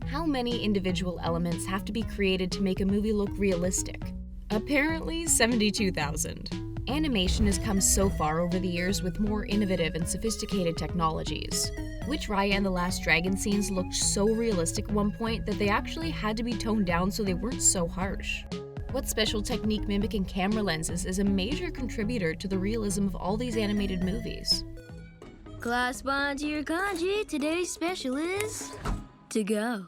How many individual elements have to be created to make a movie look realistic? Apparently 72,000. Animation has come so far over the years with more innovative and sophisticated technologies. Which Raya and the Last Dragon scenes looked so realistic at one point that they actually had to be toned down so they weren't so harsh. What special technique mimicking camera lenses is a major contributor to the realism of all these animated movies? Class bond to your kanji. Today's special is to go.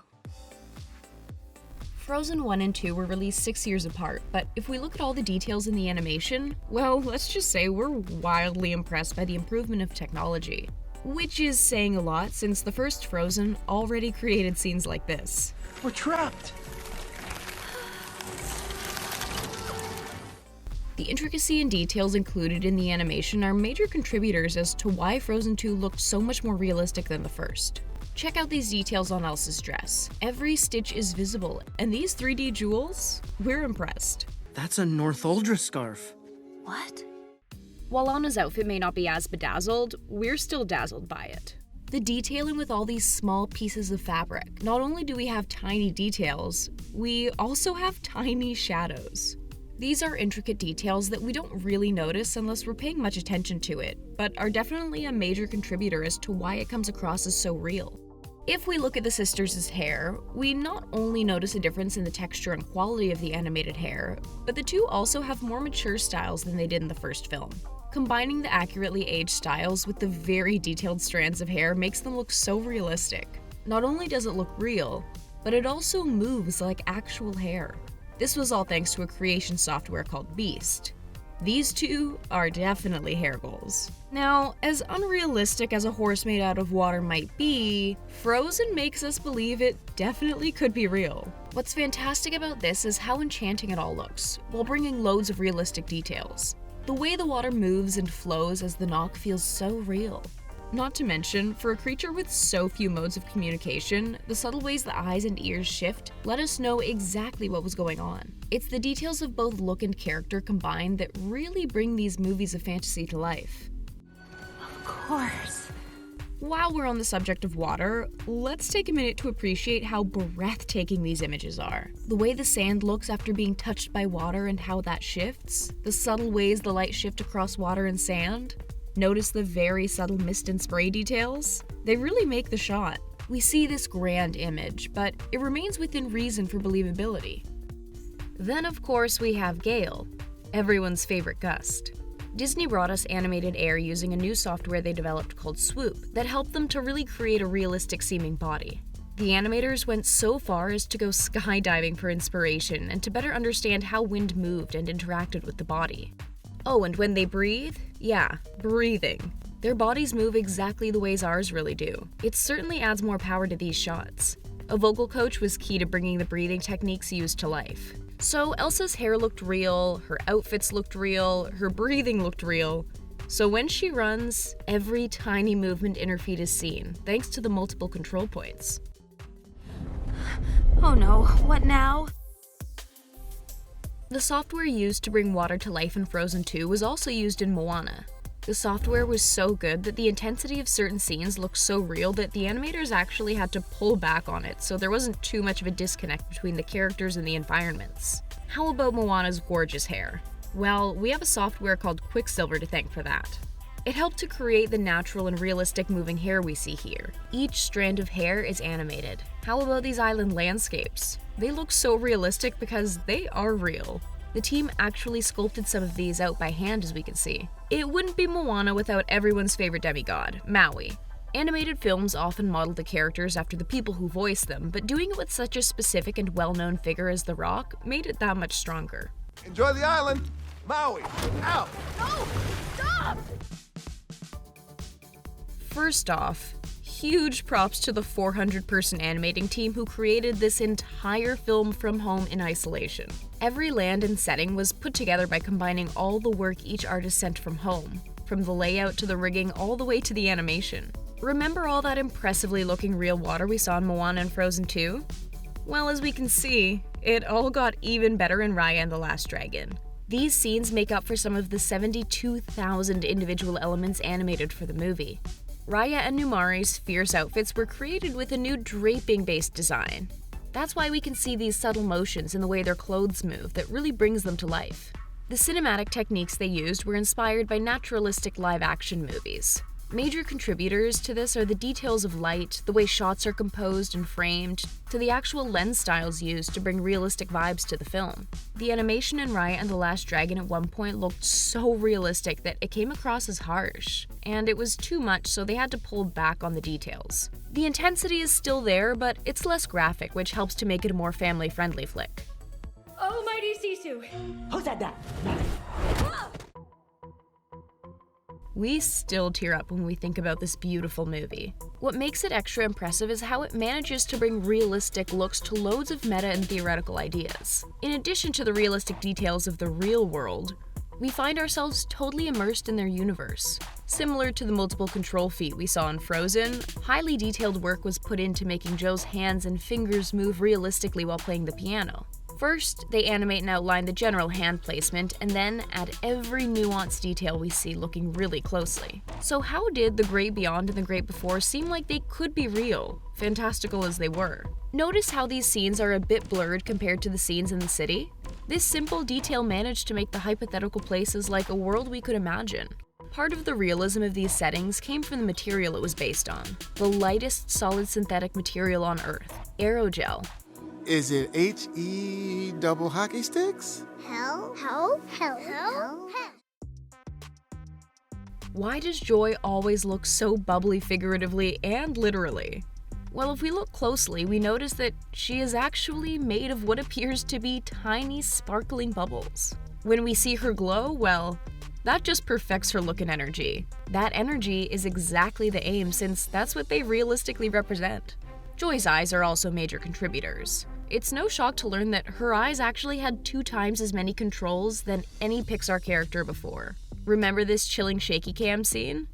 Frozen 1 and 2 were released 6 years apart, but if we look at all the details in the animation, well, let's just say we're wildly impressed by the improvement of technology. Which is saying a lot since the first Frozen already created scenes like this. We're trapped. The intricacy and details included in the animation are major contributors as to why Frozen 2 looked so much more realistic than the first. Check out these details on Elsa's dress. Every stitch is visible, and these 3D jewels? We're impressed. That's a Northuldra scarf. What? While Anna's outfit may not be as bedazzled, we're still dazzled by it. The detailing with all these small pieces of fabric. Not only do we have tiny details, we also have tiny shadows. These are intricate details that we don't really notice unless we're paying much attention to it, but are definitely a major contributor as to why it comes across as so real. If we look at the sisters' hair, we not only notice a difference in the texture and quality of the animated hair, but the two also have more mature styles than they did in the first film. Combining the accurately aged styles with the very detailed strands of hair makes them look so realistic. Not only does it look real, but it also moves like actual hair. This was all thanks to a creation software called Beast. These two are definitely hair goals. Now, as unrealistic as a horse made out of water might be, Frozen makes us believe it definitely could be real. What's fantastic about this is how enchanting it all looks, while bringing loads of realistic details. The way the water moves and flows as the knock feels so real. Not to mention, for a creature with so few modes of communication, the subtle ways the eyes and ears shift let us know exactly what was going on. It's the details of both look and character combined that really bring these movies of fantasy to life. Of course. While we're on the subject of water, let's take a minute to appreciate how breathtaking these images are. The way the sand looks after being touched by water and how that shifts, the subtle ways the light shift across water and sand. Notice the very subtle mist and spray details? They really make the shot. We see this grand image, but it remains within reason for believability. Then of course we have Gale, everyone's favorite gust. Disney brought us animated air using a new software they developed called Swoop that helped them to really create a realistic seeming body. The animators went so far as to go skydiving for inspiration and to better understand how wind moved and interacted with the body. Oh, and when they breathe? Yeah, breathing. Their bodies move exactly the ways ours really do. It certainly adds more power to these shots. A vocal coach was key to bringing the breathing techniques used to life. So Elsa's hair looked real, her outfits looked real, her breathing looked real. So when she runs, every tiny movement in her feet is seen, thanks to the multiple control points. Oh no, what now? The software used to bring water to life in Frozen 2 was also used in Moana. The software was so good that the intensity of certain scenes looked so real that the animators actually had to pull back on it so there wasn't too much of a disconnect between the characters and the environments. How about Moana's gorgeous hair? Well, we have a software called Quicksilver to thank for that. It helped to create the natural and realistic moving hair we see here. Each strand of hair is animated. How about these island landscapes? They look so realistic because they are real. The team actually sculpted some of these out by hand, as we can see. It wouldn't be Moana without everyone's favorite demigod, Maui. Animated films often model the characters after the people who voice them, but doing it with such a specific and well-known figure as The Rock made it that much stronger. Enjoy the island! Maui! Out! No! Stop! First off, huge props to the 400-person animating team who created this entire film from home in isolation. Every land and setting was put together by combining all the work each artist sent from home, from the layout to the rigging all the way to the animation. Remember all that impressively looking real water we saw in Moana and Frozen 2? Well, as we can see, it all got even better in Raya and the Last Dragon. These scenes make up for some of the 72,000 individual elements animated for the movie. Raya and Numari's fierce outfits were created with a new draping-based design. That's why we can see these subtle motions in the way their clothes move that really brings them to life. The cinematic techniques they used were inspired by naturalistic live-action movies. Major contributors to this are the details of light, the way shots are composed and framed, to the actual lens styles used to bring realistic vibes to the film. The animation in Raya and the Last Dragon at one point looked so realistic that it came across as harsh, and it was too much, so they had to pull back on the details. The intensity is still there, but it's less graphic, which helps to make it a more family-friendly flick. Oh, mighty Sisu! Who said that? We still tear up when we think about this beautiful movie. What makes it extra impressive is how it manages to bring realistic looks to loads of meta and theoretical ideas. In addition to the realistic details of the real world, we find ourselves totally immersed in their universe. Similar to the multiple control feat we saw in Frozen, highly detailed work was put into making Joe's hands and fingers move realistically while playing the piano. First, they animate and outline the general hand placement, and then add every nuanced detail we see looking really closely. So how did the Great Beyond and the Great Before seem like they could be real, fantastical as they were? Notice how these scenes are a bit blurred compared to the scenes in the city? This simple detail managed to make the hypothetical places like a world we could imagine. Part of the realism of these settings came from the material it was based on, the lightest solid synthetic material on Earth, aerogel. Is it H-E double hockey sticks? Hell. Why does Joy always look so bubbly figuratively and literally? Well, if we look closely, we notice that she is actually made of what appears to be tiny, sparkling bubbles. When we see her glow, well, that just perfects her look and energy. That energy is exactly the aim, since that's what they realistically represent. Joy's eyes are also major contributors. It's no shock to learn that her eyes actually had 2 times as many controls than any Pixar character before. Remember this chilling shaky cam scene?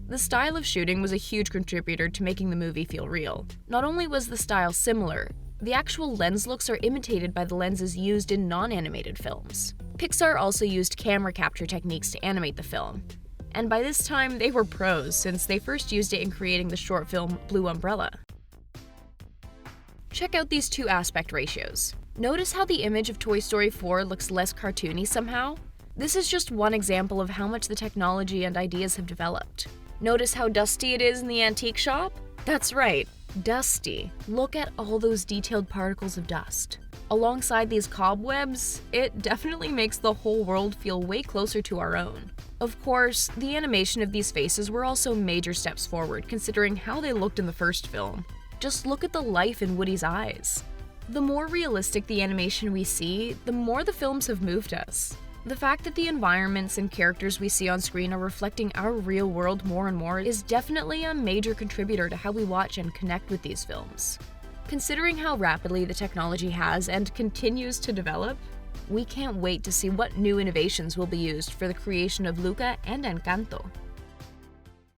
The style of shooting was a huge contributor to making the movie feel real. Not only was the style similar, the actual lens looks are imitated by the lenses used in non-animated films. Pixar also used camera capture techniques to animate the film. And by this time, they were pros, since they first used it in creating the short film Blue Umbrella. Check out these 2 aspect ratios. Notice how the image of Toy Story 4 looks less cartoony somehow? This is just one example of how much the technology and ideas have developed. Notice how dusty it is in the antique shop? That's right, dusty. Look at all those detailed particles of dust. Alongside these cobwebs, it definitely makes the whole world feel way closer to our own. Of course, the animation of these faces were also major steps forward considering how they looked in the first film. Just look at the life in Woody's eyes. The more realistic the animation we see, the more the films have moved us. The fact that the environments and characters we see on screen are reflecting our real world more and more is definitely a major contributor to how we watch and connect with these films. Considering how rapidly the technology has and continues to develop, we can't wait to see what new innovations will be used for the creation of Luca and Encanto.